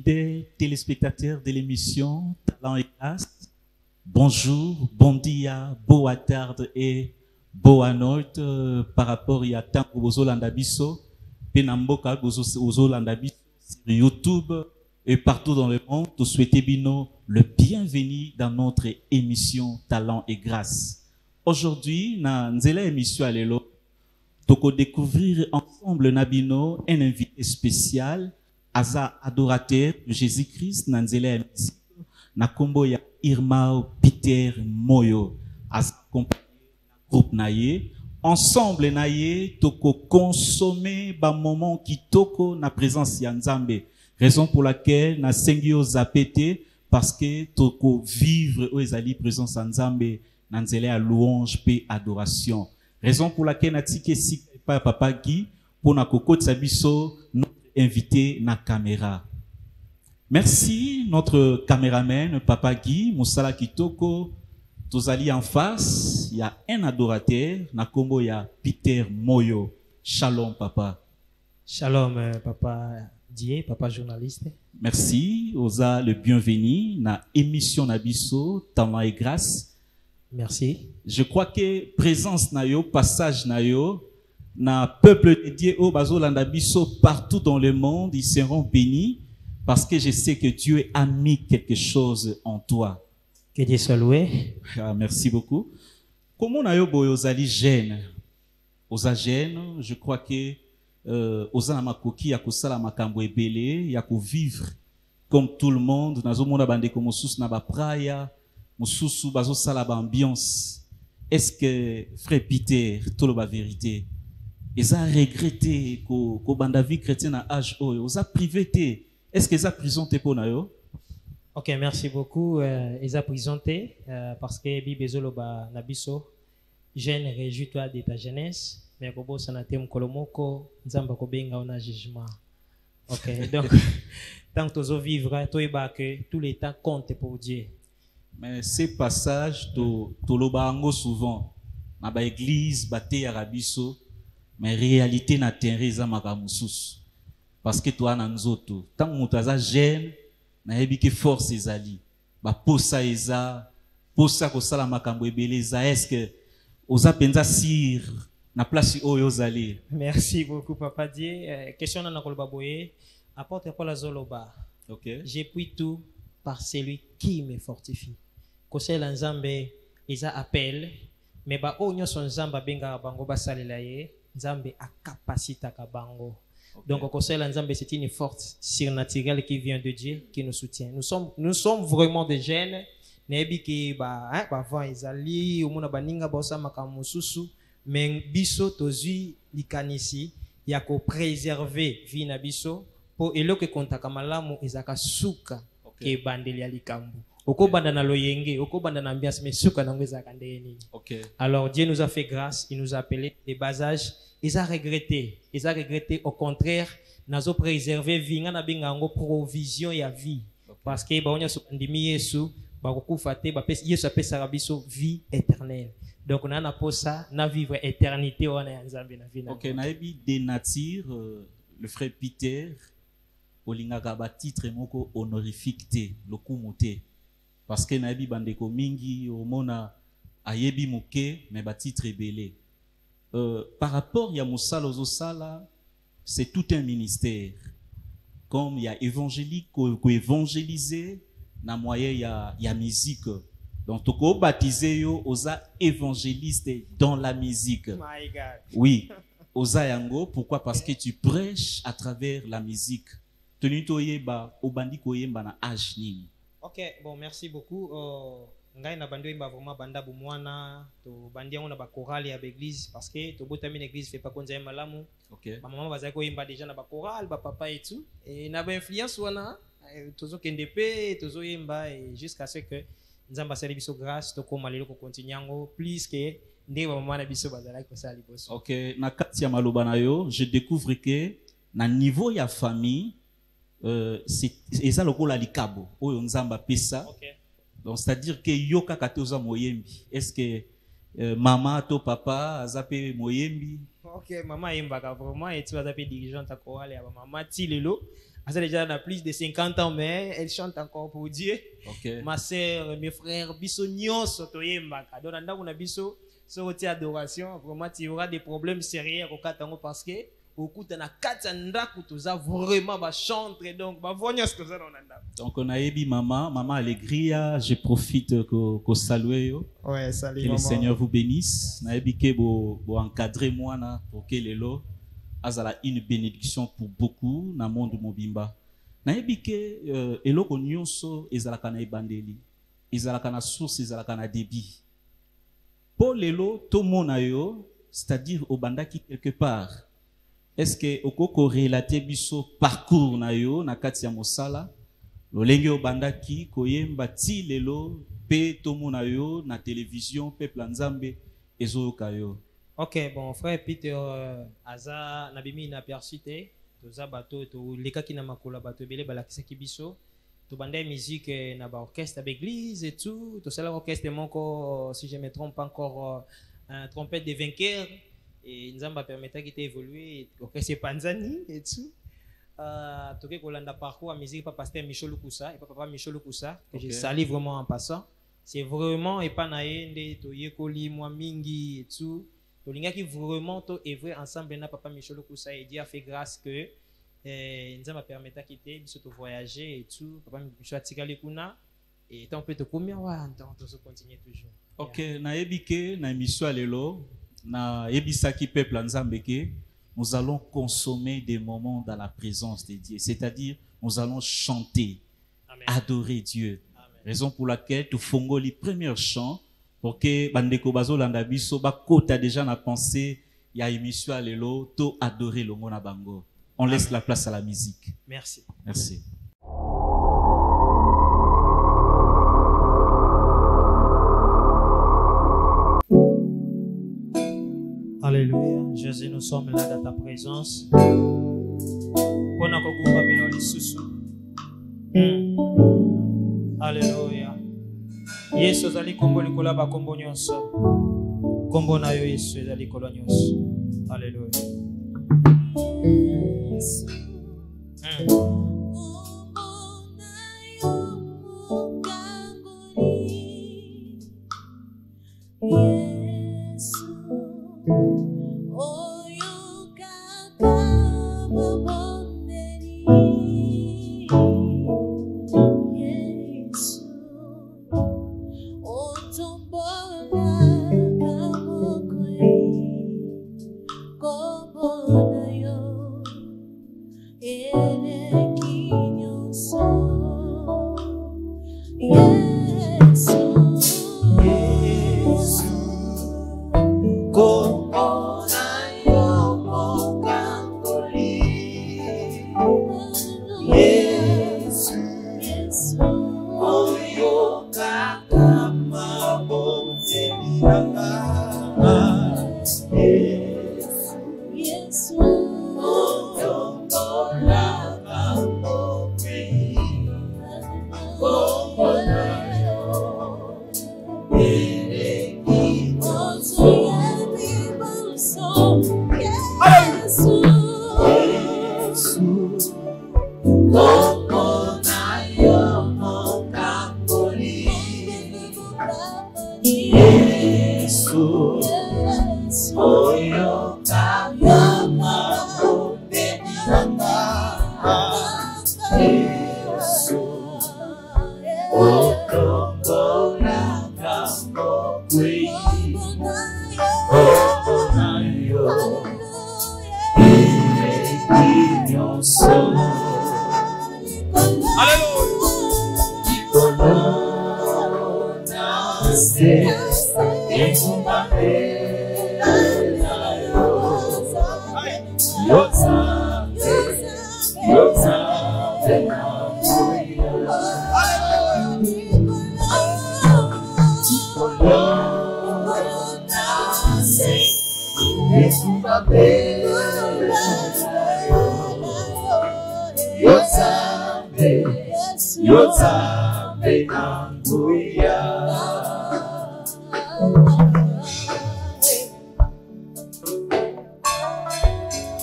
fidèles téléspectateurs de l'émission Talent et Grâce, bonjour, bon dia, boa tarde et boa noite par rapport à temps que vous Bisso, Penamboka, vous Bisso sur YouTube et partout dans le monde. Nous souhaitons Bino le bienvenu dans notre émission Talent et Grâce. Aujourd'hui, dans cette émission, nous allons découvrir ensemble Nabino un invité spécial. Aza adorateur de Jésus-Christ, Nanzela na kombo ya Irma Peter Moyo, Aza compagnie groupe naye, ensemble naye toko consommer ba moment qui toko na présence ya Nzambe. Raison pour laquelle na sengio zapete parce que toko vivre o ezali présence ya Nzambe, Nanzela ya louange pe adoration. Raison pour laquelle na tike si papa Guy pour na koko tsabiso invité na caméra. Merci notre caméraman Papa Guy Moussala Kitoko. Tozali en face, il y a un adorateur na kombo ya Peter Moyo. Shalom papa. Shalom papa Dié, papa journaliste. Merci, osa le bienvenu na émission Nabiso Talent et Grâce. Merci. Je crois que présence na yo, passage na yo na peuple dédié au Bazolanda Bisso partout dans le monde, ils seront bénis parce que je sais que Dieu a mis quelque chose en toi. Que Dieu soit loué. Ah, merci beaucoup. Comment on a eu aux jeunes, aux jeunes, je crois que aux amakoki ya kusala makambo ebele ya ko vivre comme tout le monde. Nazo mona bande comme sous na ba praia, mususu bazo sala ba ambiance. Est-ce que frère Peter, tout le ba vérité? Ils ont regretté que banda vie chrétienne à âge haut. Ils ont privé. Est-ce qu'ils ont présenté pour nous? Ok, merci beaucoup. Ils ont présenté parce que Bibezolo ba nabiso jeune réjouis-toi de ta jeunesse. Mais kobo sanate mkolomoko nzamba kobenga on a jugement. Ok, donc tant que tu vivras, tu es que tous les temps comptent pour Dieu. Mais ces passages, tu le bango souvent. Na ba église baté arabiso. Mais réalité na tereza makamususu parce que toi na nzoto tant mutaza jeune na yebiki force ezali ba posa eza posa ko sala makambo ebeleza. Est-ce que oza penza sir na place oyo ozali? Merci beaucoup papa Dieu. Question na koloba boye apporte quoi la zoloba. OK, j'ai pris tout par celui qui me fortifie. Ko sela nzambe eza appel mais ba onyo son nzamba benga bango basalela ye Nzambe a capacité à bango. Okay. Donc, au conseil, Nzambe, c'est une force surnaturelle qui vient de Dieu, qui nous soutient. Nous sommes vraiment des jeunes. Nebi ki ba avant izali umuna baninga bosa makamususu mais biso tozui likanisi ya ko préserver vie na biso po eloke kontaka malamu ezaka suka ke bandeli ya likambu. Oko banda na loyenge, oko banda na ambiance mais suka na ngweza kandeni. OK. Alors Dieu nous a fait grâce, il nous a appelé des bas âges. Ils ont regretté au contraire, nous avons préservé vie, nous avons provision et vie. Parce que nous avons vie éternelle. Donc nous avons ça, nous vivre éternité. Ok, nous avons des natures, le frère Peter, Olingagaba titre moko honorifique le kumote. Parce que nous avons bandeko mingi, omona ayebi moke, mais ba titre belé. Par rapport à Moussala Ozosala, c'est tout un ministère. Comme il y a évangélique, évangéliser, na moyen il y a musique. Donc, tu peux baptiser osa évangéliste dans la musique. My God. Oui, osa yango. Pourquoi? Parce que tu prêches à travers la musique. Tenu toyeba, obandi koyemba na âge nini. Ok, bon, merci beaucoup. Ngai na bando imba vraiment banda bumwana to bandia on na ba chorale ya l'église parce que to botami l'église fait pas konza malamu. OK. Ba maman bazali ko imba déjà na ba chorale ba papa et tout et na ba influence wana tozo kende pe tozo yemba et jusqu'à ce que nzamba sali biso grâce to koma lelo ko continuango plus que ndé ba maman na biso bazali ko sali boso. OK, na kati ya maloba na yo, je découvre que na niveau ya famille c'est eza lokola likabo oyo nzamba pesa. OK. Donc, c'est-à-dire que yoka katoza moyembi. Est-ce que maman to papa a zappé moyembi? Ok, maman imbaka vraiment et tu as zappé dirigeante à chorale ya maman ti lelo Elle a déjà plus de 50 ans, mais elle chante encore pour Dieu. Okay. Ma sœur, mes frères, biso nyonso toyembaka. Donc, dans la biso, sur adoration, vraiment, il y aura des problèmes sérieux au Katango parce que au coup, dans la katanda, tu as vraiment ba chanter. Donc, ba vonya ce que ça dans. Donc, on a ébi maman Allegria, je profite que saluer yo. Ouais, salut. Que le Seigneur vous bénisse. Na ébi ke bo encadrer moi na pour que les lots azala une bénédiction pour beaucoup na monde mobimba. Na ébi ke eloko nyonso ezalaka na ebandeli. Ezalaka na source, ezalaka na débit. Pour les lots, tout le monde a yo, c'est-à-dire au bandaki quelque part. Est-ce que okoko relater biso parcours na yo na kati ya mosala lolenge o bandaki koyemba ti lelo pe tomo na yo na télévision peuple nzambe ezoyoka yo. OK, bon frère Peter aza nabimi na persité toza bato to lekaki na makola bato belé balakisaki biso to banda musique na ba orchestre d'église et tout to sala orchestre moko si je me trompe pas encore un trompette des vainqueurs et nzamba permettait qu'il évoluer orchestre Panzani et tout toke kolanda parcours à musique pas pasteur Michel Lukusa et papa Michel Lukusa que je salue vraiment en passant. C'est vraiment et pas naende to yekoli moi mingi et tout to lingaki vraiment to œuvrer ensemble na papa Michel Lukusa et Dieu a fait grâce que nzamba permettait quitter biso to voyager et tout papa Michel atikali kuna et tant peut te combien wa on se continuer toujours. OK, na ebike na émission lelo na ebisaki peuple nzambe ke nous allons consommer des moments dans la présence de Dieu, c'est-à-dire nous allons chanter, Amen. Adorer Dieu. Amen. Raison pour laquelle tu fongo les premiers chants pour que bandeko bazolanda biso ba kota déjà na pensée il y a émission lelo to adorer le mona bango. On Amen. Laisse la place à la musique. Merci. Merci. Alléluia. Jésus, nous sommes là dans ta présence. Alléluia. Yesu zali kombo likola ba kombo nyonso. Kombo na yo Yesu zali kola nyonso. Alléluia.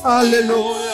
Alléluia.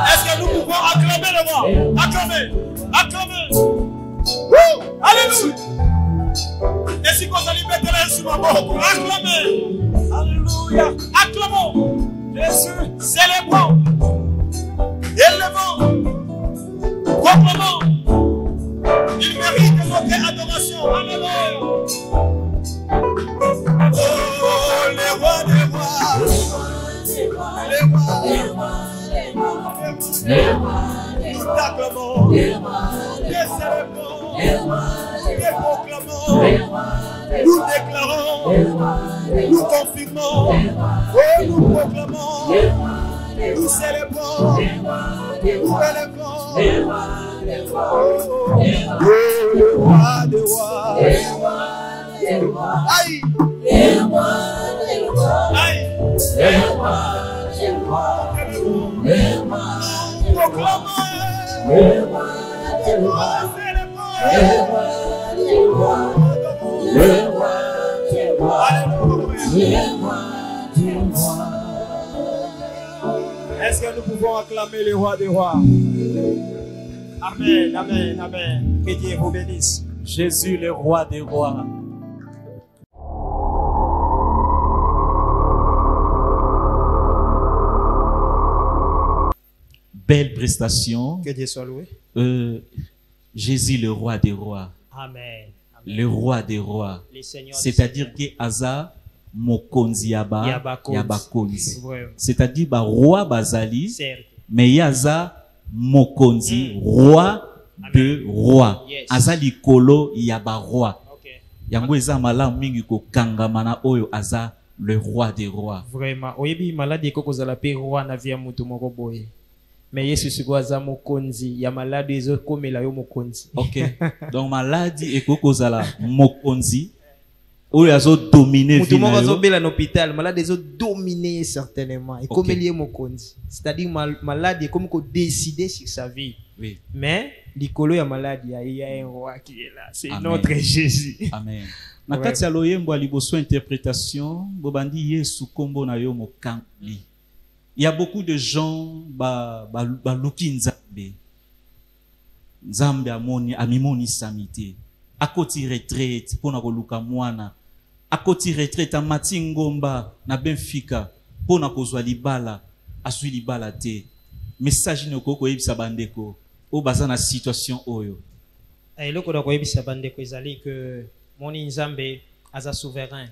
Est-ce que nous pouvons acclamer le roi? Acclamer, acclamer. Woo! Alléluia. Et si vous allez mettre la sur ma mort, acclamez. Alléluia. Acclamons. Jésus, célébrons. Élevons. Proclamons. Il mérite notre adoration. Alléluia. Oh, les rois des rois. Les rois. Nous t'acclamons, nous célébrons, nous proclamons, nous déclarons, nous confirmons, nous proclamons, nous célébrons, nous élevons. Le roi des rois, aïe, aïe, est-ce que nous pouvons acclamer le roi des rois? Amen, amen, amen. Que Dieu vous bénisse. Jésus, le roi des rois. Belle prestation. Que Dieu soit loué. Jésus, le roi des rois. Amen. Le roi des rois. C'est-à-dire que Aza Mokonzi Yabakonzi. C'est-à-dire ba roi Bazali. Mais Yaza Mokonzi, roi de roi. Aza likolo Yaba roi. Yango eza malamu mingi ko kangamana oyo Aza le roi des rois. Vraiment. Oyebi malade koko zala pe roi na via mutu moko boye. Mais Yesu sikoza mokonzi ya maladi ezo komela yo mokonzi. OK. Donc maladi ekoko zala mokonzi oyo azo dominer mutu moko azo bela na hôpital, malade ezo dominer certainement et comme lié mokonzi. C'est-à-dire malade comme ko décider sur sa vie. Oui. Mais likolo ya maladi il y a un roi qui est là, c'est notre Jésus. Amen. Na kati ya loyembo ya liboso interprétation bobandi Yesu kombo na yo mokangli. Il y a beaucoup de gens baluki nzambe. Nzambe amimoni samite. Akoti retraite pona koluka mwana. Akoti retraite amati ngomba na Benfica pona kozwa libala asui libala te. message ni okoko yebisa bandeko o baza na situation oyo. eloko da koyebisa bandeko ezali que moni nzambe aza souverain,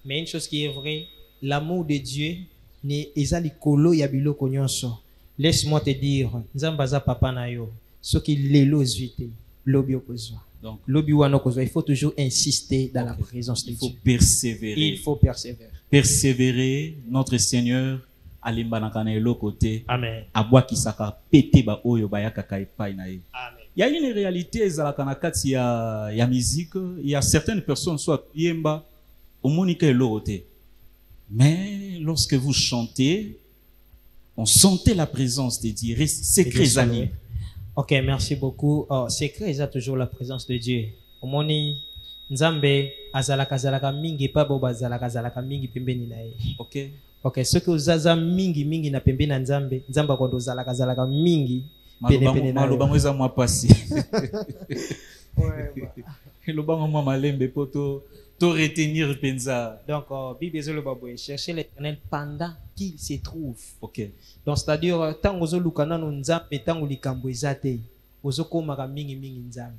mais une chose qui est vraie, l'amour de Dieu ne ezali kolo ya biloko nyonso. Laisse-moi te dire, nzambe aza papa na yo, soki lelo zwite lobi okozwa. Donc lobi wana okozwa, il faut toujours insister dans la présence de Dieu. Il faut persévérer. Il faut persévérer. Persévérer, notre Seigneur alimbanaka na eloko te. Amen. Abwakisaka pete ba oyo bayakaka epai na ye. Amen. Il y a une réalité ezalaka na kati ya musique, il y a certaines personnes soit yemba omonika eloko te. Mais lorsque vous chantez, on sentait la présence de Dieu. Secret amis. Ok, merci beaucoup. Secret, il y a toujours la présence de Dieu. Omoni nzambe azalaka mingi pa bo azalaka mingi pembeni na ye. Ok. Ok, ce que uzaza mingi na pembeni na nzambe kondo zalaka mingi pembeni na. Maloba mweza mwa pasi. Loba mwa malembe poto to retenir penza. Donc Bible ezolo baboye chercher l'Éternel pendant qu'il se trouve. Ok. Donc c'est-à-dire tango zo lukana no nzambe tango likambo ezate ozokomaka mingi nzambe.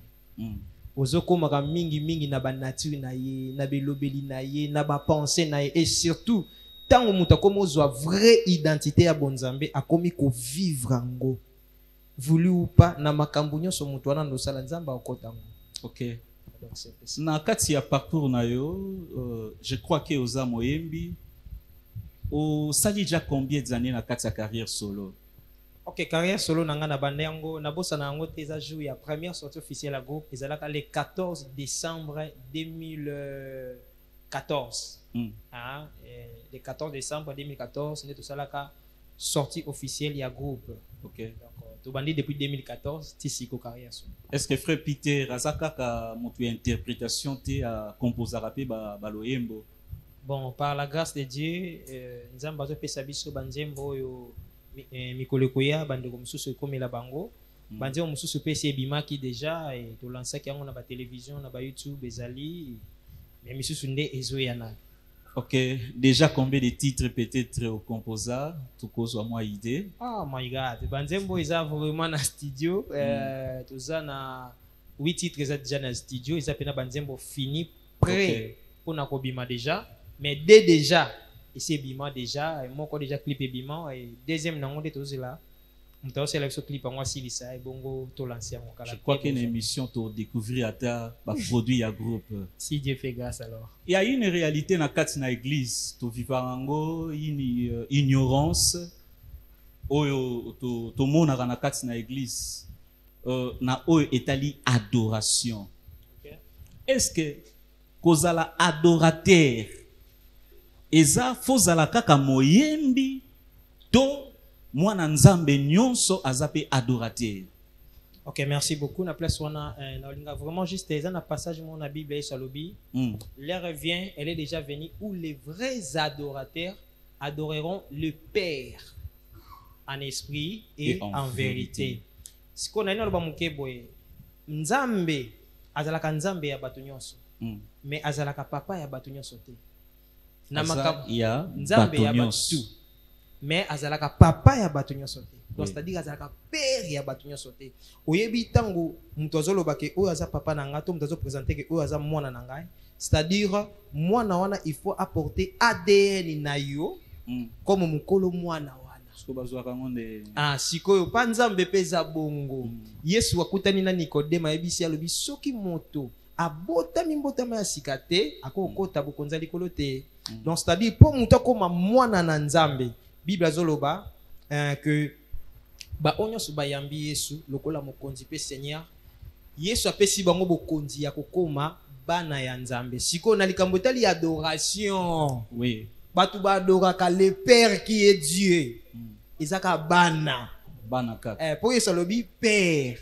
Ozokomaka mingi na ba nature na ye, na belobeli na ye, na ba pensée na ye, et surtout tango muta komo zo vraie identité ya bonzambe akomi ko vivre ngo. Voulu ou pas na makambo nyonso mutu wana ndo sala nzamba okotango. Ok. Na kati ya parcours na yo, je crois que oza moyembi o sali déjà combien d'années na kati ya carrière solo? Ok, carrière solo nanga na bandengo na bossa na ngo te za jour ya première sortie officielle à groupe ezalaka le 14 décembre 2014. Le 14 décembre 2014 ne to salaka sortie officielle ya groupe. Ok. Tu bandit depuis 2014, tisiko carrière solo. Est-ce que frère Peter azaka ka motu interprétation te a composer rapé baloyembo? Bon, par la grâce de Dieu, nzamba zo pesa biso banzembo yo mikoleko ya bandeko mususu ekomela bango. Banzembo mususu pesa ebimaki déjà et to lancaki yango na ba télévision na ba YouTube ezali mais misusu nde ezoya na. Ok, déjà combien de titres peut-être au composa, tout cause à moi idée. Oh my God, banzembo isa vraiment na studio, toza na 8 titres déjà na studio, isa pena banzembo fini prêt pour na kobima déjà, mais dès déjà, ici bima déjà, moi ko déjà clip bima et deuxième nango de tozela. Je crois qu'il y a une émission pour découvrir à ta produit à groupe. Si Dieu fait grâce alors. Il y a une réalité dans l'église. Tu vis une ignorance. Tout le monde dans l'église. Na étali adoration. Est-ce que kozala adorateur eza fozala kaka moyembi to mwana nzambe nyonso azape adorateur? Ok, merci beaucoup. Na place wana vraiment juste un passage mon Bible et salobi. L'heure vient, elle est déjà venue où les vrais adorateurs adoreront le Père en esprit et en vérité. Ce qu'on a dit dans le boye nzambe azalaka nzambe ya bato nyonso. Mais azalaka papa ya bato nyonso te. Na makabo ya nzambe ya bato. Mais azalaka papa ya bato nyonso te. Donc c'est-à-dire azalaka père ya bato nyonso te. Oyebi tango mutu azoloba ke oyo aza papa na nga to mutu azo présenter ke oyo aza mwana na ngai, c'est-à-dire mwana wana il faut apporter ADN na yo comme mukolo mwana wana. Sikoyo pa nzambe peza bongo. Yesu akutani na Nikodema yebisi alobi soki moto abotami mbotama ya sika te akokota bokonza likolo te. Donc c'est-à-dire pour mutu akoma mwana na nzambe, Bible azoloba que ba onyoso bayambi Yesu lokola mokonzi pe Seigneur, Yesu apesi bango bokonzi ya kokoma bana ya nzambe. Siko na likambo tali adoration. Oui. Batu ba adoraka le Père qui est Dieu. Isaka bana. Bana kaka. Pour Yesu lobi Père.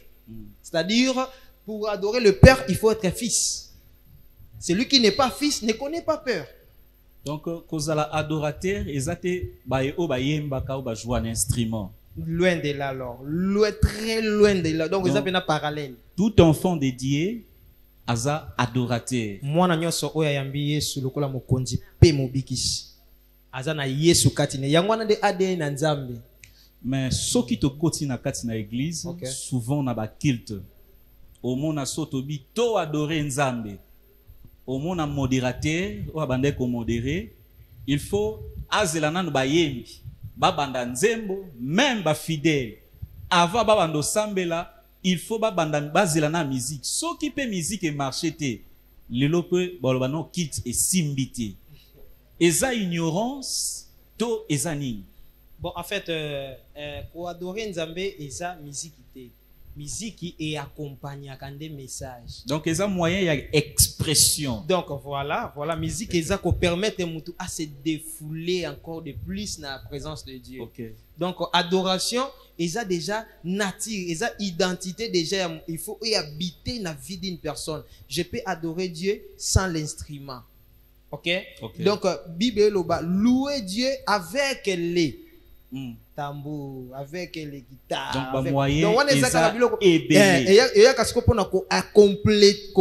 C'est-à-dire pour adorer le Père, il faut être fils. Celui qui n'est pas fils ne connaît pas peur. Donc, kozala adorateur, ezate baye o bayemba ka o ba jouer un instrument. Loin de là alors, loin, très loin de là. Donc, vous avez un parallèle. Tout enfant dédié aza adorateur. Mwana nyonso oya yambi Yesu lokola mokonzi pe mobikisi. Aza na Yesu katine. Yango wana de ADN na Nzambe. Mais ce qui te continue à l'église, Ok. souvent on a un culte. Au monde a sotobi, to adorer Nzambe. Au monde a modérateur, ou abandé ko modéré. Il faut azelana no bayembi, babanda nzembo, même ba fidèle. Avant babando sambela, il faut babanda bazelana musique. Ce qui peut musique et marcher te, lelo pe balobano quitte et simbité. Eza ignorance, to eza nini. Bon, en fait, pour adorer Nzambe, eza musique ité. Musique et accompagne à des messages. Donc, eza moyen, il y a expression. Donc voilà, musique eza ko permettre mutu à se défouler encore de plus dans la présence de Dieu. Ok. Donc adoration, eza déjà nature, eza identité déjà, il faut y habiter dans la vie d'une personne. Je peux adorer Dieu sans l'instrument. OK? Ok. Donc Bible loba louer Dieu avec les tambour, avec les guitares. Donc, avec... moyen, on est eza ébélé. et ya kasi ko pona ko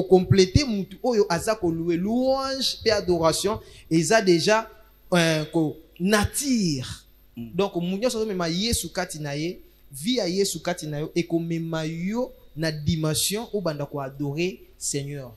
compléter mutu oyo aza ko louer louange et adoration eza déjà ko nature. Donc munyo so mema Yesu kati na ye via Yesu kati na yo et ko mema yo na dimension ou banda ko adorer Seigneur.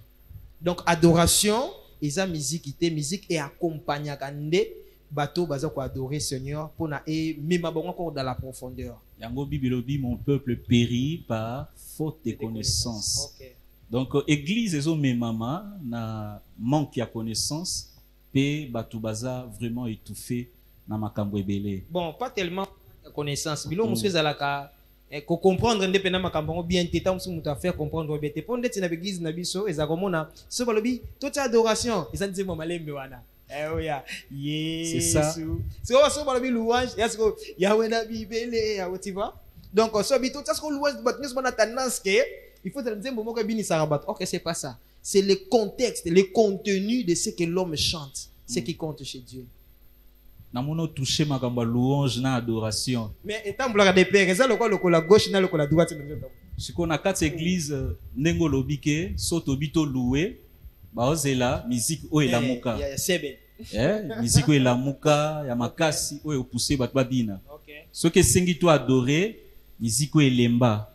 Donc adoration eza musique et accompagna kande bateau baza ko adorer Seigneur pour na et même encore dans la profondeur. Yango Bibelobi, mon peuple périt par faute de connaissance. Okay. Donc église ezo memama na manque de connaissance pe batu baza vraiment étouffé na makambo ebele. Bon, pas tellement de connaissance. Bilo musu ezalaka ko comprendre ndepena makambo bien teta musu muta faire comprendre bien te ponde tina église na biso ezakomona so balobi toute adoration ezanze mo malembe wana. Oya, c'est ça. C'est quoi ça, la louange? Yahweh na bibele, tu vois? Donc, ça, tout ça, ce qu'on louange, nous avons tendance que il faut dire moment que bini sarabat. Ok, c'est pas ça. C'est le contexte, le contenu de ce que l'homme chante, ce qui compte chez Dieu. Namono touché makamba louange na adoration. Mais étant bloqué des pères, ça le quoi la gauche na le quoi la droite. Ce qu'on a quatre églises nengo lobike, soto bito loué. Baozela musique o elamuka. Musique o elamuka ya makasi o opoussé bat babina. OK. Ce que sengi to adorer, musique o elemba.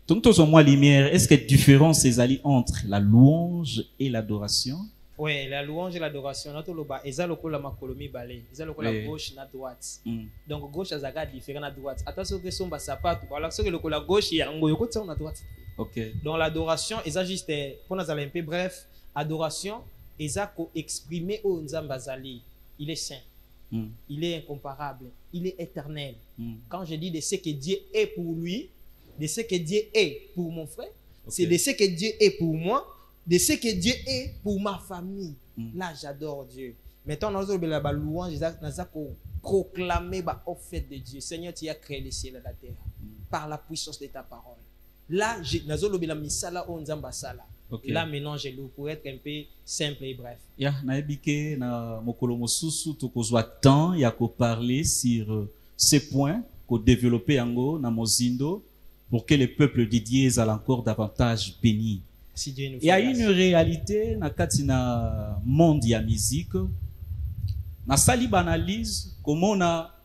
Donc tous moi lumière, est-ce que différence ezali entre la louange et l'adoration? Oui, la louange et l'adoration, notre loba, eza lokola makolomi balé, eza lokola gauche na droite. Donc gauche azaga différent na droite. Attention que somba sapato, voilà ce que lokola gauche ya ngo yoko tsa na droite. OK. Donc l'adoration, eza juste pour nous aller un peu bref. Adoration, Ezako exprimer au Nzambazali. Il est saint, il est incomparable, il est éternel. Quand je dis de ce que Dieu est pour lui, de ce que Dieu est pour mon frère, c'est de ce que Dieu est pour moi, de ce que Dieu est pour ma famille. Là, j'adore Dieu. Maintenant, nous avons la louange, nous avons proclamé au fait de Dieu. Seigneur, tu as créé le ciel et la terre par la puissance de ta parole. Là, nous avons la misala au Nzambasala. Okay. Là maintenant je loue pour être un peu simple et bref. Ya naebike na mokolo mosusu tokozwa temps ya ko parler sur ces points ko développer yango na mozindo pour que le peuple dédié soit encore davantage béni. Si Dieu nous fait. Il y a une réalité na kati na monde ya musique. Na sali banalise comment na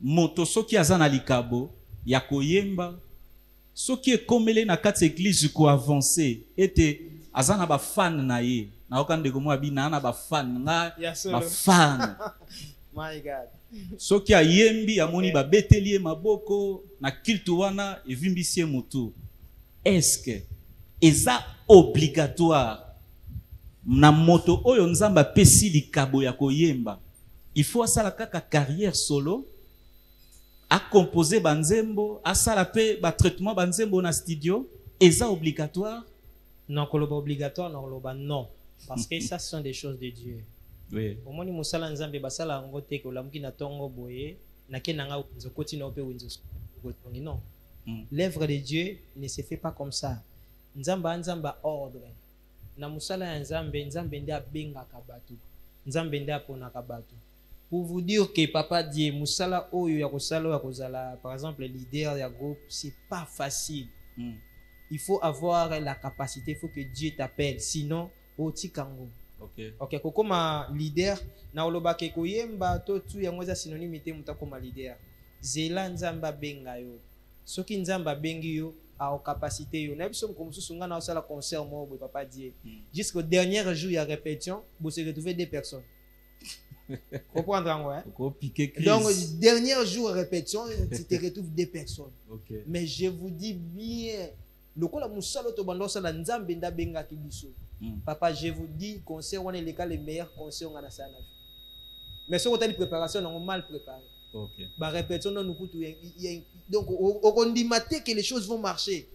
moto soki azana likabo ya koyemba soki ekomele na kati église ko avancer ete azana ba fan na ye na okande ko mwa bina na ba fan na ba fan. My God. Soki ayembi amoni ba betelie maboko na kiltu wana evimbisie mutu. Est-ce que eza obligatoire na moto oyo nzamba pesi likabo ya koyemba il faut asala kaka carrière solo a composer banzembo asala pe ba traitement banzembo na studio eza obligatoire? Non, koloba obligatoire non parce que ça ce sont des choses de Dieu. Oui. Au moins ni musala nzambe basala ngote ko lamuki na tongo boye na kenanga nzokoti na ope wenzo non. L'œuvre de Dieu ne se fait pas comme ça. Nzamba ordre. Na musala ya nzambe ndia benga kabatu. Nzambe ndia pona kabatu. Pour vous dire que papa dit musala oyo ya kosala ya kozala par exemple leader ya groupe, c'est pas facile. Il faut avoir la capacité, il faut que Dieu t'appelle, sinon otikango. OK, kokoma leader na oloba ke koyemba to tu yango za synonyme te mutako ma leader. zela nzamba benga yo soki nzamba bengi yo a capacité yo na biso comme sunga na sala concert mo boy papa Dieu jusqu'au dernier jour il y a répétition vous se retrouver deux personnes comprendre en donc dernier jour répétition tu te retrouves deux personnes okay. Mais je vous dis bien lokola musalo to bando sala nzambe nda benga ki biso papa je vous dis concert on est les meilleurs concerts on a ça na mais ce côté de préparation on mal préparé. Okay. Bah répétition non nous coûte donc on dit maté que les choses vont marcher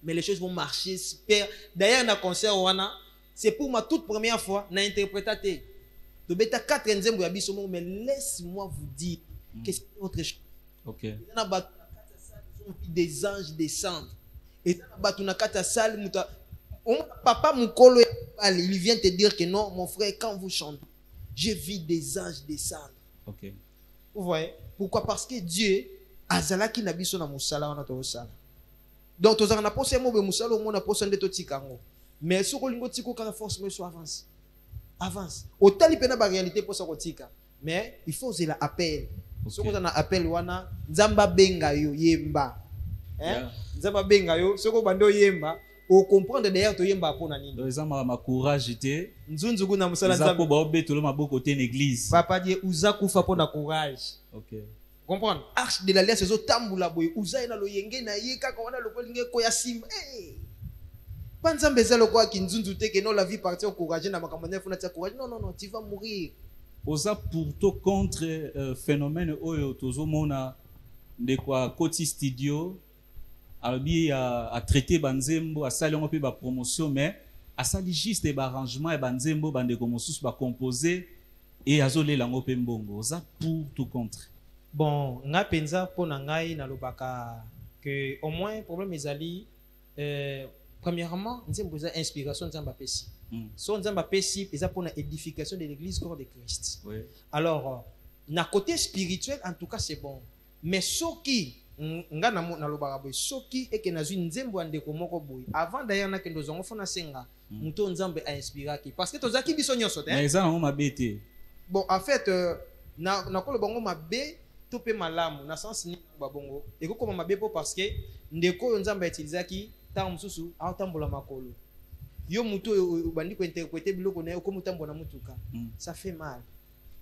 mais les choses vont marcher super d'ailleurs dans concert wana c'est pour ma toute première fois na interprétaté to beta 4e ya biso mais laisse-moi vous dire que c'est autre chose. OK na ba des anges descendent et na ba tu na kata salle muta papa mukolo il vient te dire que non mon frère quand vous chantez j'ai vu des anges descendre. OK. Vous voyez? Pourquoi? Parce que Dieu azala ki na biso na musala wana to sala. Donc tozaka na posa mo be musala mo na posa ndeto tikango. Mais soko lingo tiko ka force mais so avance. Avance. Otali pena ba réalité posa ko tika. Mais il faut la appel. Soko na appel wana nzamba benga yo yemba. Hein? Nzamba benga yo soko bando yemba. Au comprendre d'ailleurs to yemba pona nini. Donc ça ma courage était nzunzuku na musala nzambe ko ba obetolo maboko te l'église. Papa Dieu uza kufa pona courage. OK. Comprendre? Arche de l'alliance zo tambula boy uza ina lo yenge na ye kaka wana lo kolinge ko ya sim. Eh. Pas nzambe za lo kwa ki nzunzu te que non la vie partir au courage na makambo na funa tia courage. Non non non, tu vas mourir. Oza pour to contre phénomène oyo tozo mona de quoi Koti Studio albi a traité banzembo a sali on peut ba promotion mais a sali juste des arrangements et banzembo bande comme sous ba composer et azolé lango pe mbongo za pour tout contre. Bon nga penza pona ngai na lobaka que au moins problème ezali premièrement nzembo za inspiration nzamba pesi. So nzamba pesi eza pona édification de l'église corps de Christ. Oui. Alors na côté spirituel en tout cas c'est bon mais soki nga na lobaka boy soki eke nazwi nzembo ya ndeko moko boy avant d'ailleurs na kendo zongo fona senga muto nzambe a inspiraki parce que tozaki biso nyonso te mais ça na mabete bon en fait na kolo bango mabe to pe malamu na sens ni babongo eko koma mabe po parce que ndeko nzambe utilizaki ta mususu a tambola makolo yo muto bandi ko interpréter biloko na yo ko mutambola mutuka ça fait mal.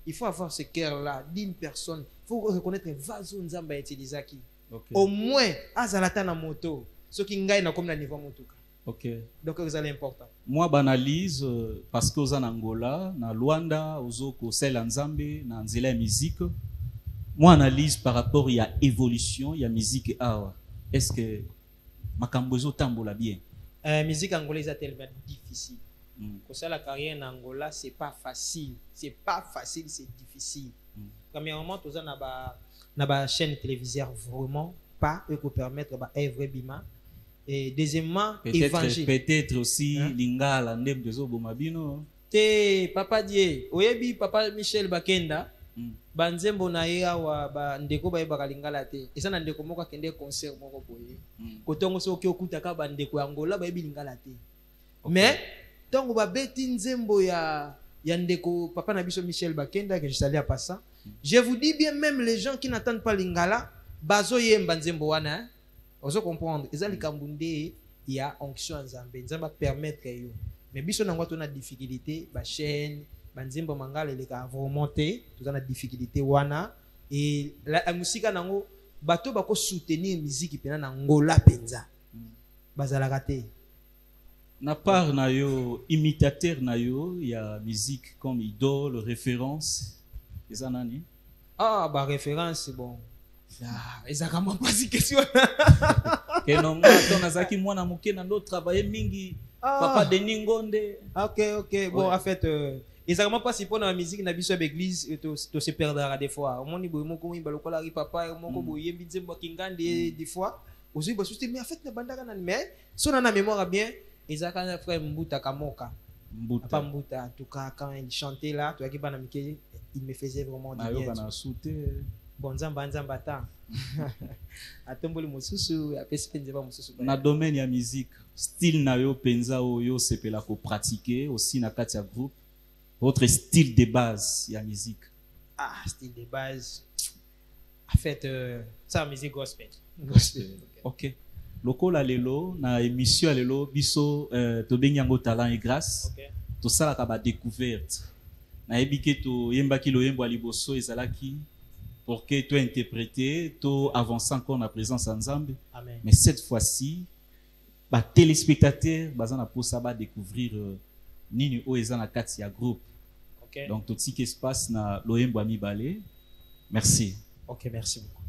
Il faut avoir ce cœur-là d'une personne. Il faut reconnaître vaso nzamba utilizaki. Okay. Au moins, azalata na moto. Ce qui ngai na comme na niveau motuka. OK. Donc c'est important. Moi banalise parce que aux en Angola, na Luanda, aux ko sela nzambe na nzela musique. Moi analyse par rapport il y a évolution, il y a musique awa. Est-ce que makambo zo tambola bien? Musique angolaise est tellement difficile. Pour ça la carrière en Angola c'est pas facile. C'est pas facile, c'est difficile. Premièrement, tous on a na ba chaîne télévisée vraiment pas eux pour permettre ba œuvre bima et deuxièmement évangile peut-être aussi lingala ndem dezo bomabino te papa Dieu oyebi papa Michel Bakenda banzembo na ye awa ba ndeko ba yeba lingala te esa na ndeko moko akende concert moko boye kotongo soki okutaka ba ndeko ya Angola ba yebi lingala te mais tongo ba beti nzembo ya ndeko papa na biso Michel Bakenda que je salue à passant. Je vous dis bien, même les gens qui n'attendent pas lingala, bazo yemba nzembo wana, ozo comprendre, ezali kambunde il y a onction nzambe, nzamba permettre yo. Mais biso na ngwa na difficulté, ba chaîne, ba nzembo mangala le ka remonter, tout na difficulté wana et la musique nango bato bako soutenir musique pena na ngola penza. Bazala raté. Na part na yo imitateur na yo, il y a musique comme idole, référence. Nani? Ah, bah référence, c'est bon. Ah, exactement pas si question. Que non, ton azaki mwana muke na ndo travailler mingi. Papa Denis Ngonde. OK. Bon, en fait, exactement pas si pour la musique na biso l'église to se perdra des fois. Au moni boy moko mimba lokola ri papa moko boy yembi nzembo kingande des fois. Aussi ba souste mais en fait na bandaka na mais son na mémoire bien, ezaka frère Mbuta Kamoka. Papa Mbuta en tout cas quand il chantait là, tu as bana mike il me faisait vraiment du bien. Bon nzamba ta. Atomboli mususu apesi penza mususu. Na domaine ya musique, style na yo penza oyo sepela ko pratiquer aussi na kati ya groupe. Votre style de base ya musique. Ah, style de base. En fait, ça musique gospel. Ok. Lokola lelo na émission lelo biso to benyango talent et grâce. Ok. To sala ka ba découverte. Na ebike to yembaki lo yembo liboso ezalaki pour que tu interpréter, tu avances encore dans la présence ensemble. Amen. Mais cette fois-ci, les téléspectateurs va découvrir Nini Oeza na Katia Group. Okay. Donc tout ce qui se passe na Loembo Ami Balé. Merci. Ok, merci beaucoup.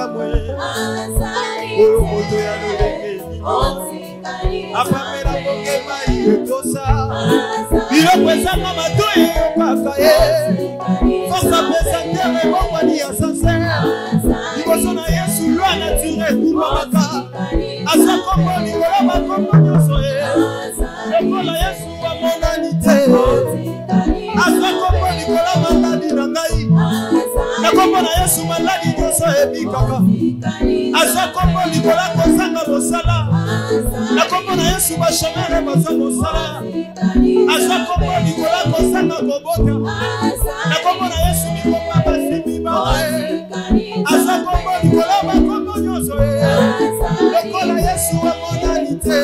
makamwe oyo moto ya lolenge apamela kokema etosa biloko ezanga matoyi eyokaka ye force apesa tere ebongwani ya sincere liboso na yesu lwa nature ekumamaka aza kombo likolo bakombo nyonso ye lokola yesu amonani te aza kombo likolo maladi na ngai na kombo na yesu maladi nyonso ebikaka aza kombo likolo kozanga mosala na kombo na yesu bashomere baza mosala aza kombo likolo kozanga kobota na kombo na yesu bikoma basimi bae aza kombo likolo bakombo nyonso lokola yesu amonani te.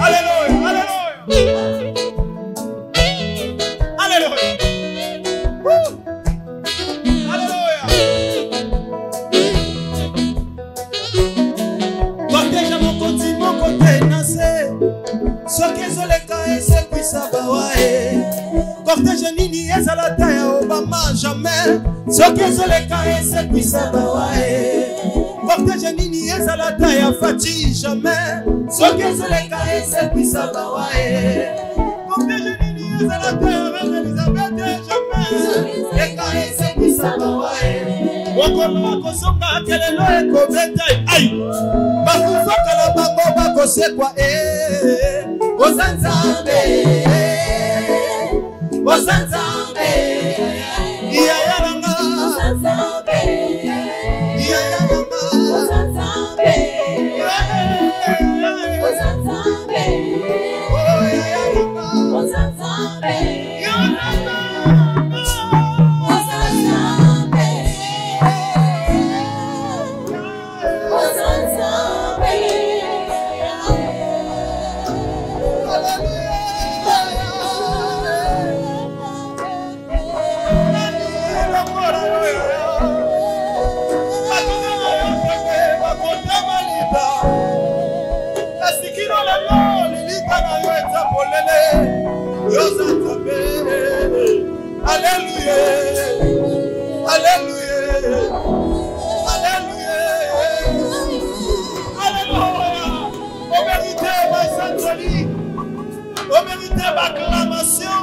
Alléluia, alléluia, alléluia, alléluia. Cortège mon côté nassé, soki ezoleka esekwisa bawae. Cortège nini ezalata ya Obama jamais, soki ezoleka esekwisa bawae. Cortège nini ezalata ya Fati jamais, soki ezoleka esekwisa bawae. Cortège nini ezalata ya Elizabeth jamais, eka esekwisa bawae. Wakolo wakosonga kelelo ekobeta ai bakufa kala bango bakosekwa Ozanzambe Ozanzambe Iyayaranga Ozanzambe Iyayaranga Ozanzambe Ozanzambe Iyayaranga Ozanzambe Alléluia, alléluia, alléluia, alléluia. Au mérité ma sainte, au mérité ma acclamation,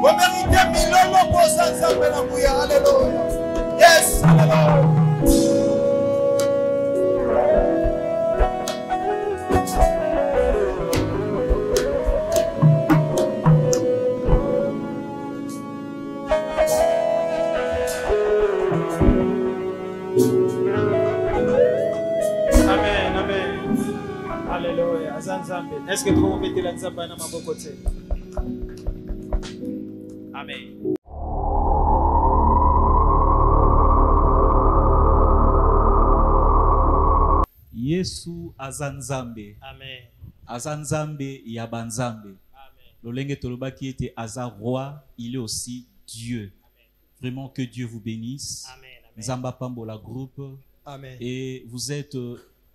au mérité milolo pour Sanzambe na mouya. Alléluia. Yes, alléluia. Est-ce que tu peux mettre la nzamba na maboko te? Amen. Yesu azanzambe. Amen. Azanzambe ya banzambe. Amen. Lolenge tolobaki ete aza roi, il est aussi Dieu. Amen. Vraiment que Dieu vous bénisse. Amen. Nzamba Pambola groupe. Amen. Et vous êtes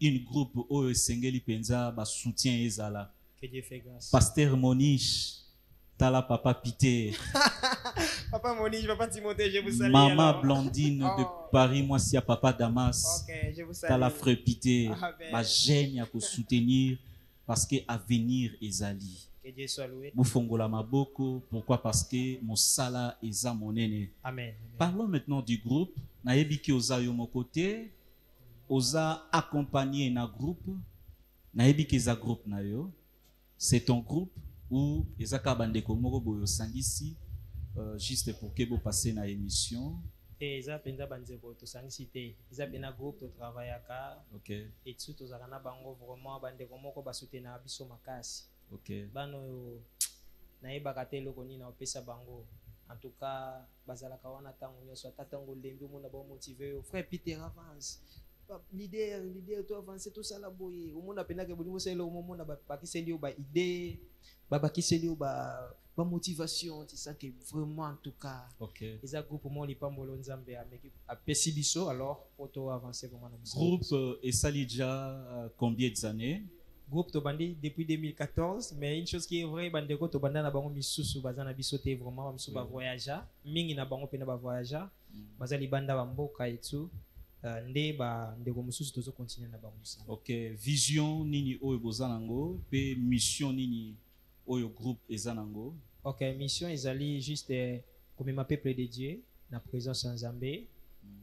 une groupe où Sengeli Penza ba soutien ezala. Que Dieu fait grâce. Pasteur Moniche, Tala Papa Pité. Papa Moniche, Papa Timothée, je vous salue. Maman alors. Blondine de Paris, moi si à Papa Damas. Ok, je vous salue. Tala Frère Pité. Amen. Ba gêne ya ko soutenir parce que avenir ezali. Que Dieu soit loué. Bufongola maboko, pourquoi? Parce que mon sala eza monene. Amen. Parlons maintenant du groupe. Nayebi ki oza yo mon côté. Oza accompagné na groupe. Nayebi ki eza groupe na yo. C'est ton groupe ou eza ka bandeko moko boyo sangisi juste pour que vous passiez na émission. Et eza penza banzeko to sangisi te. Eza bena groupe to travaillaka. OK. Et tout to zakana bango vraiment bandeko moko ba soutenir biso makasi. OK. Bano nayebaka te eloko nini na opesa bango. En tout cas, bazalaka wana tango nyonso ata tango lembi mona ba motiver yo. Frère Peter avance. Leader to avancer tout ça la boye. Omona penaka bolingo selo omona ba pakiseli yo ba idée, ba bakiseli yo ba motivation, c'est ça que vraiment en tout cas. OK. Eza groupe mo lipambolo nzambe a pesi biso alors auto avancer vraiment na groupe et ça déjà combien d'années? groupe Tobandi depuis 2014, mais une chose qui est vraie, bandeko Tobanda na bango misusu bazana bisote vraiment misusu ba voyager, mingi na bango pena ba voyager, bazali banda ba mboka etu, nde ba ndeko misusu tozo continuer na bango ça. OK, vision nini oyo bozanango, pe mission nini oyo groupe ezanango. OK, mission ezali juste komema peuple de Dieu na présence en Nzambe,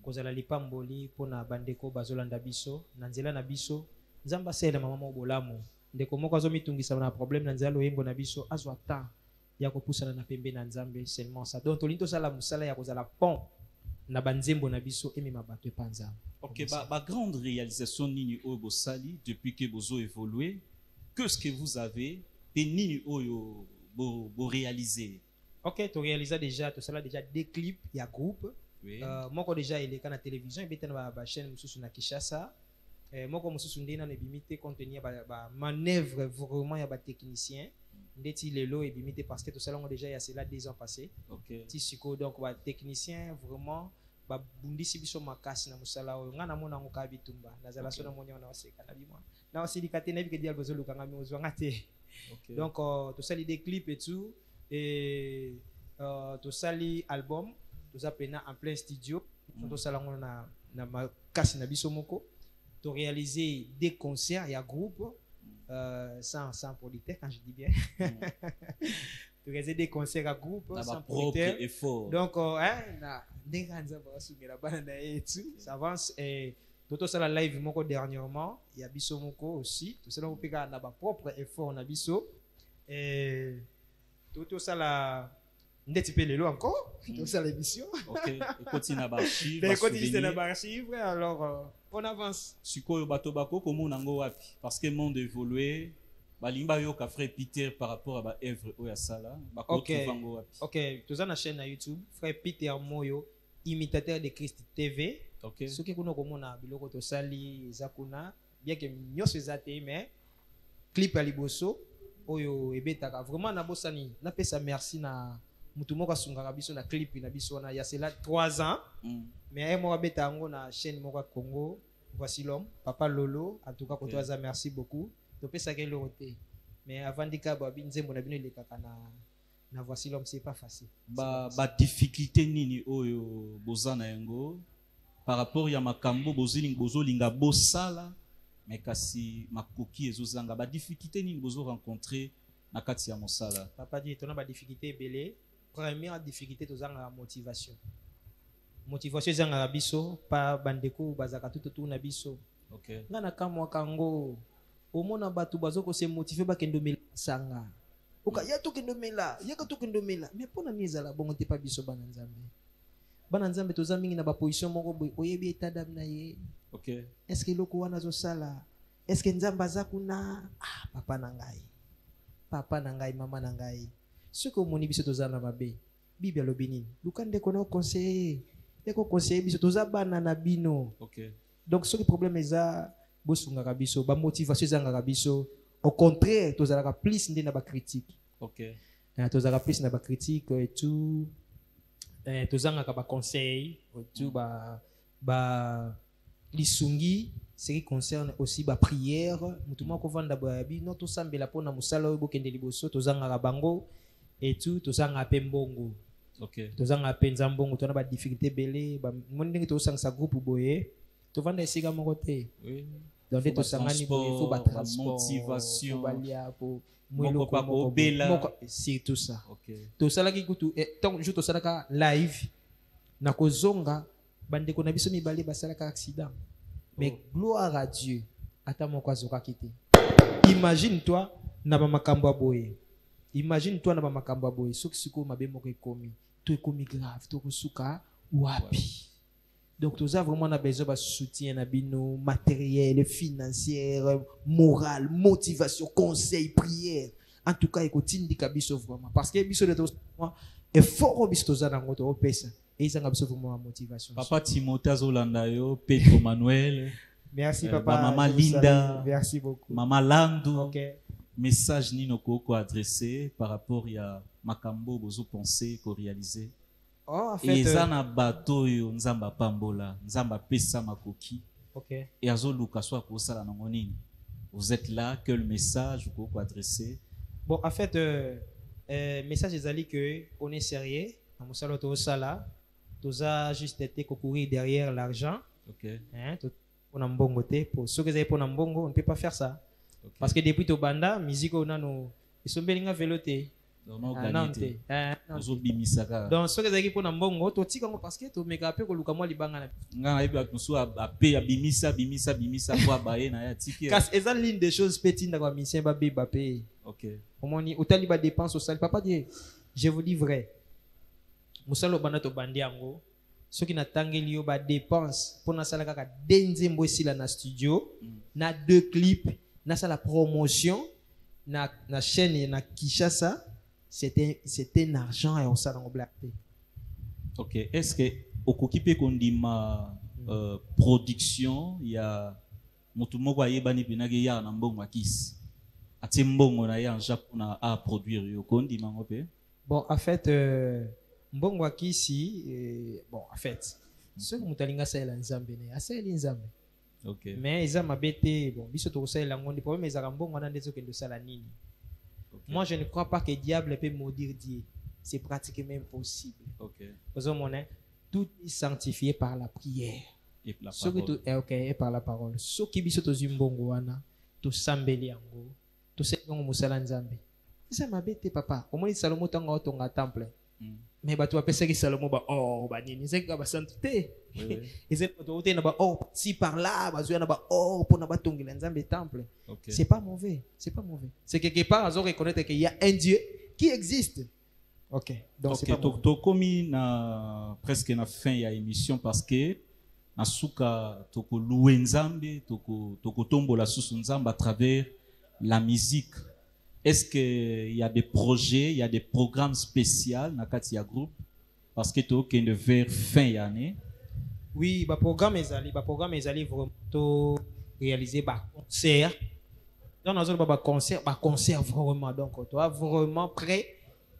kozala lipamboli pona bandeko bazolanda biso, na nzela na biso. Nzamba sele mama mo bolamu ndeko moko azomitungisa na problème na nzela loyembo na biso azwa temps ya kopusana na pembe na Nzambe seulement ça donc tolinto sala musala ya kozala pont na banzembo na biso emema bato epanza. OK, ba grande réalisation nini oyo bosali depuis que bozo évolué, qu'est-ce que vous avez et nini oyo bo réaliser? OK, to réaliser déjà to sala déjà des clips ya groupe. Oui. Moko déjà eleka na télévision ebeta na ba chaîne mususu na Kinshasa. Moko mususu ndena ne bimité contenir ba manœuvre vraiment ya ba technicien ndeti lelo et bimité parce que tout ça déjà il y a cela 2 ans passés. OK. Tisiko donc ba technicien vraiment ba bundisi biso makasi na musala oyo ngana mona ngoka bitumba nazala sona monya na waseka na bimwa na wasilika te na bike dia bozo luka ngami ozwanga te. OK. Donc tout ça des clips et tout et tout ça li album tout ça pena en plein studio tout ça là na makasi na biso moko. De réaliser des concerts, il y a groupe, sans producteur, quand je dis bien. De réaliser des concerts à groupe, sans producteur. Donc, ça avance. Et tout ça, la live, moko dernièrement, il y a Bisso Moko aussi. Tout ça, on peut faire notre propre effort, on a Bisso. Et tout ça, la. Ndeti pe lelo encore, tout ça l'émission. OK, continue à archive. Continue à archive, alors on avance. Sikoyo bato bako komo nango wapi parce que monde évolué, balimba yo ka frère Peter par rapport à ba œuvre oya sala, bako trouvango wapi. OK, tout ça na chaîne na YouTube, frère Peter Moyo, imitateur de Christ TV. OK. Ce qui kono komona biloko to sali zakuna, bien que nyos ezate mais clip à liboso oyo ebetaka vraiment na bosani, na pesa merci na mutu moko asungaka biso na clip na biso na ya cela 3 ans. Mais moi beta ngo na chaîne moko Congo, voici l'homme, papa Lolo, en tout cas pour toi ça merci beaucoup. To pesa ke loroté. Mais avant dika babi nzembo na bino lekaka na voici l'homme c'est pas facile. Ba difficulté nini oyo bozana yango par rapport ya makambo bozolinga bosala mais kasi makoki ezozanga ba difficulté nini bozo rencontrer na kati ya mosala. Papa dit on a ba difficulté belé. Première difficulté tozanga la motivation. Motivation zanga biso pa bandeko bazaka tout na biso. OK. Ngana kamwa kango omona batu bazoko se motiver ba kendomela sanga. Oka ya to kendomela, ya ka to kendomela. Mais pona nizala bongo te pa biso bana Nzambe. Bana Nzambe tozamingi na ba position moko boy oyebi état d'âme na ye. OK. Est-ce que loko wana zo sala? Est-ce que Nzamba zakuna papa na ngai. Papa na ngai, mama na ngai. Ce que moni biso tozana mabe Bible lobini lukande kono conseiller eko conseiller biso tozabana na bino. OK. Donc ce qui problème eza bosunga biso ba motivation zanga biso au contraire tozalaka plus ndé na ba critique. OK. Tozalaka plus na ba critique et tout tozanga ka ba conseil tout ba lisungi ce qui concerne aussi ba prière mutu moko vanda ba bino to sambela pona musala oyo bokende liboso tozanga bango et tout tozanga pe mbongo. OK. Tozanga pe nzambongo tona ba difficulté belé ba mondenge to sanga sa groupe boye to vanda esiga moko te. Oui. Donc to sanga ni boye faut ba transport motivation balia po mwelo ko bela c'est tout ça. OK. To sala ki kutu tant je to sala ka live na kozonga bandeko na biso mibale basala ka accident. Mais gloire à Dieu. Ata moko azoka kite. Imagine-toi na ba makambo boye. Imagine-toi na ba makambo boye soki siko mabe moko ekomi. To ekomi grave, to kosuka wapi. Donc tout ça vraiment na besoin de soutien na bino matériel, financier, moral, motivation, conseil, prière. En tout cas, ekotindika biso vraiment parce que biso de tout effort biso za na ngoto opesa. Et ça a besoin de motivation. Papa Timothée Zolanda yo, Pedro Manuel. Merci papa. Maman Linda. Merci beaucoup. Maman Landou. OK. Message nino ko adressé par rapport à makambo bozo penser ko réaliser. Oh, en fait et na bato yo nzamba pambola, nzamba pesa makoki. OK. Et azo luka so ko sala na ngonini. vous êtes là, quel message vous pouvez adresser? Bon, en fait, message est allé que on est sérieux. On sala to sala, to a juste été courir derrière l'argent. Ok. Hein, on a mbongo te. Pour ceux qui ont pour mbongo, on ne peut pas faire ça. Okay. Parce que depuis to banda, musique on a nous, ils sont bien veloté. Donc ceux qui ont pour mbongo, to tika parce que to mega pe ko luka moi libanga na. Nga ibi akusu ape abimisa kwa baye na ya tiki. Car eza l'une des choses petites dans la mission ba be ba pe. OK. Au moins ni otali ba dépense au sale papa dit je vous dis vrai. Musalo banda to bandi yango. Ceux qui n'attangeli yo ba dépense pour na sala kaka denze mbosila na studio, na 2 clips, na sala promotion, na chaîne na Kinshasa, c'était un argent et on ça dans black. OK. Est-ce que okokipe kondima production ya mutu moko ayebani pinage ya na mbongo akisi. Ati mbongo na ya en Japon a produire yo kondima ngope? Bon, en fait mbongo akisi bon en fait ce que mutalinga ça la nzambe ne asali nzambe. OK. Mais eza mabete bon biso to ça la ngondi problème ezaka mbongo na ndezo kendo sala nini. Okay. Moi je ne crois pas que diable peut maudire Dieu. C'est pratiquement impossible. OK. Parce que tout est sanctifié par la prière. Et la parole. OK, et par la parole. Ce qui biso to zimbongo wana to sambeli yango to se ngo musala nzambe. Ça mabete papa. Au moins Salomo tanga otonga temple. Mais bato apesa ki Salomo ba oh ba nini zeka ba sainteté ils ont autorité na ba oh si par là ba na ba oh pour na ba tongela nzambe temple. C'est pas mauvais, c'est pas mauvais. C'est quelque part à reconnaître qu'il y a un Dieu qui existe. OK. Donc c'est pas mauvais. To komi na presque na fin ya émission parce que na suka toko louer nzambe toko tombola susu nzambe à travers la musique. Est-ce qu'il y a des projets, il y a des programmes spéciaux dans Katia Group? Parce que tu as vers fin d'année. Oui, le programme est allé vraiment réaliser un concert. Dans un concert vraiment. Donc, tu es vraiment prêt.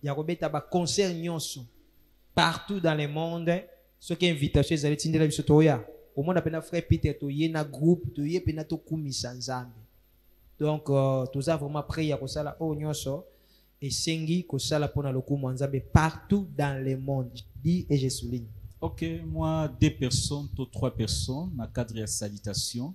Il y a un concert partout dans le monde. Ce qui est invitation, c'est d'aller à la au monde, on a frère Peter, tu es un groupe, tu es un groupe Sanzambe. Donc, tout ça vraiment prêt à ça au nyonso et sengi ko sala pona lokumu nzambe partout dans le monde. Je dis et je souligne. OK, moi 2 personnes, 3 personnes dans cadre de salutation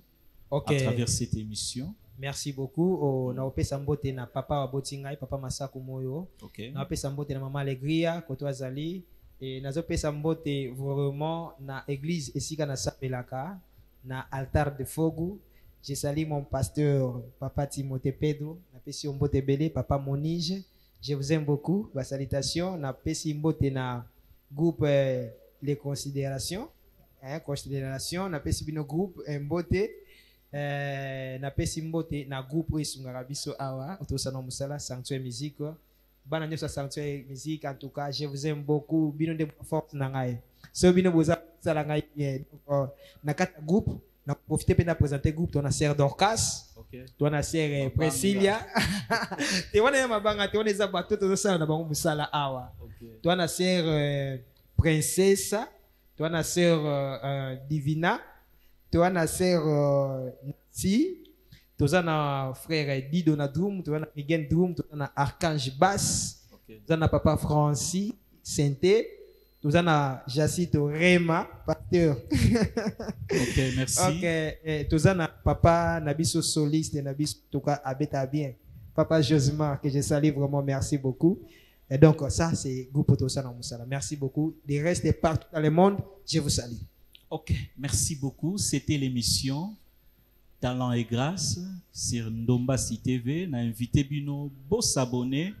à travers cette émission. Merci beaucoup. Na opesa mbote na papa wa botingai, papa Masako Moyo. OK. Na opesa mbote na mama Alegria koto azali et na opesa mbote vraiment na église esika na sapelaka na altar de Fogu. Je salue mon pasteur, Papa Timothée Pedro, na pesi mbote belé, Papa Monige. Je vous aime beaucoup. Ba salutation, na pesi mbote na groupe les considérations, considération, na pesi bino groupe mbote, na pesi mbote na groupe esungaka biso awa, otosana musala sanctuaire musique. Bana nyosa sanctuaire musique en tout cas, je vous aime beaucoup. Bino de force na ngai. So bino boza sala ngai na kata groupe. On a profité pour présenter le groupe. Tu as sœur Dorcas, tu as sœur Priscilla, tu as mabanga, tu as des abattus, tu as ça na bango musala awa. Tu as sœur Princesse, tu as sœur Divina, tu as sœur Nancy, tu as frère Dido na drum, tu as Miguel drum, tu as Archange Bass, tu as papa Francis Sainté. Nous avons Jacito Rema, pasteur. OK, merci. OK, nous avons papa Nabiso soliste, Nabiso en tout cas habite bien. Papa Josimar, que je salue vraiment, merci beaucoup. Et donc, ça, c'est Groupe Tosana Moussala. Merci beaucoup. Des restes partout dans le monde, je vous salue. OK, merci beaucoup. C'était l'émission Talent et Grâce sur Ndombasi TV. On a invité Bino, beau s'abonner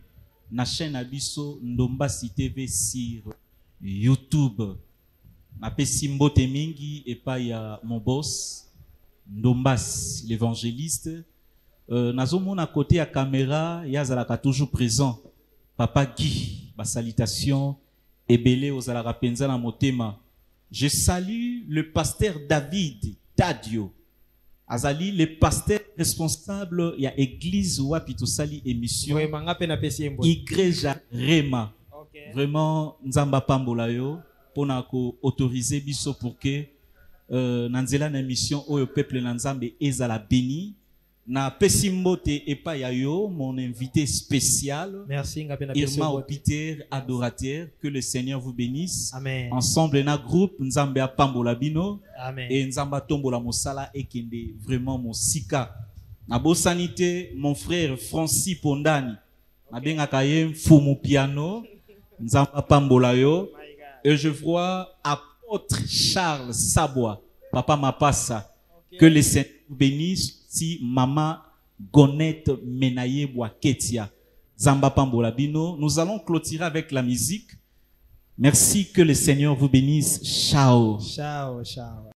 à la chaîne Abisso Ndombasi TV sur YouTube. Ma pesi mbote mingi et pas ya mon boss Ndombas l'évangéliste. Nazomona à côté à caméra yazalaka toujours présent. Papa Guy, ma salutation et belé aux alara penza na motema. Je salue le pasteur David Tadio. Azali le pasteur responsable ya église wapi sali émission. Igreja Rema. Vraiment nzamba pambola yo pona ko autoriser biso pour que nanzela na émission oyo peuple na nzambe ezala béni Na Pesimbote Epa Yayo, mon invité spécial. Merci. Irma Opiter, adorateur. Que le Seigneur vous bénisse. Amen. Ensemble, na groupe, Nzambe Pambola Bino. Amen. Et Nzamba Tombola Mosala et Kende, vraiment mon sika. Na bo sanité, mon frère Francis Pondani. Na benga kaye Fumu Piano. Nzamba Pambola yo. Et je vois apôtre Charles Sabois. Papa Mapassa. Okay. Que le Seigneur vous bénisse. Si Maman Gonette Menaye Boaketia. Zamba Pambola Bino. Nous allons clôturer avec la musique. Merci, que le Seigneur vous bénisse. Ciao. Ciao, ciao.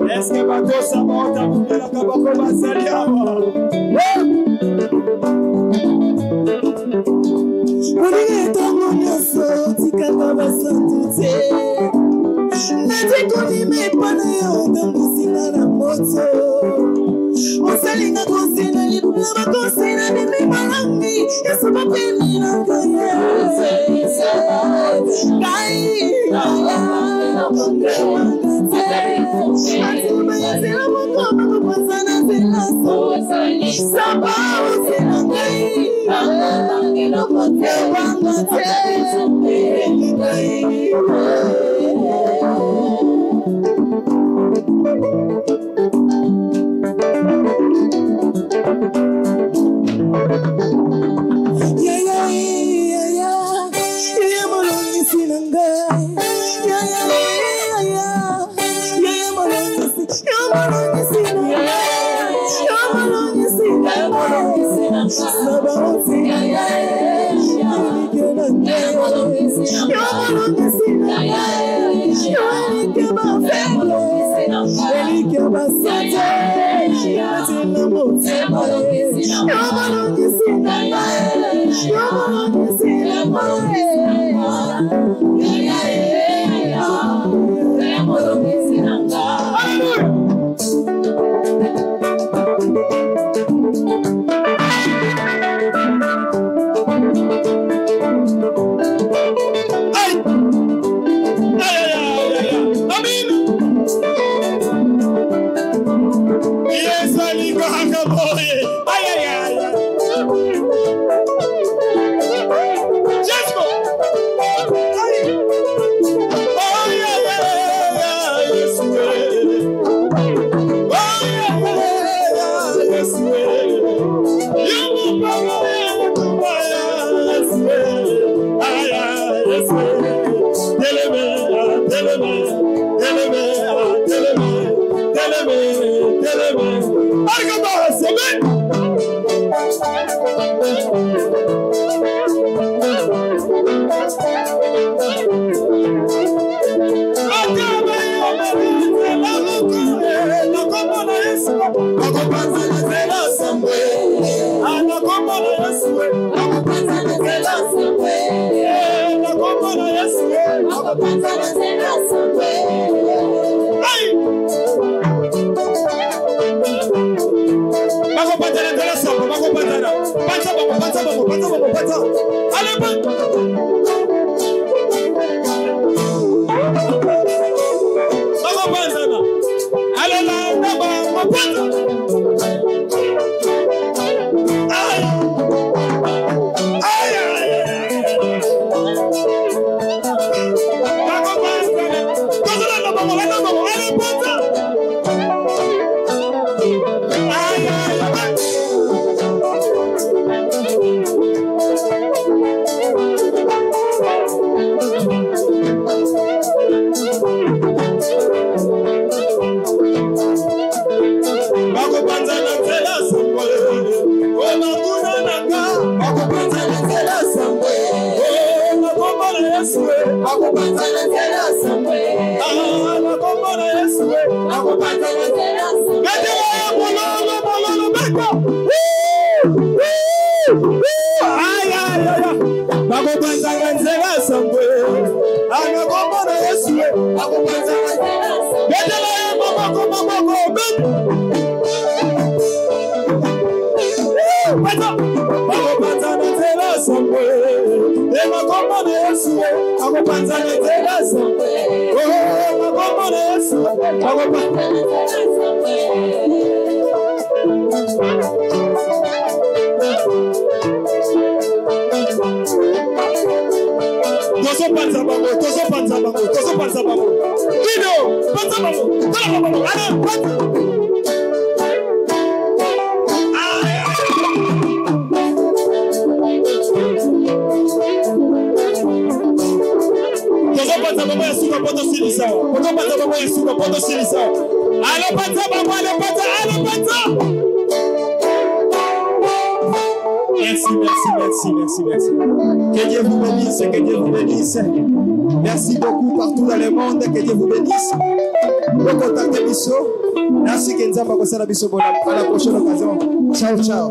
Est-ce que bateau ça monte à bout de la cabane va salir? Merci. Que Dieu vous bénisse, que Dieu vous bénisse. Merci beaucoup partout dans le monde, que Dieu vous bénisse. Merci, Kenzamba, à la prochaine occasion. Ciao, ciao.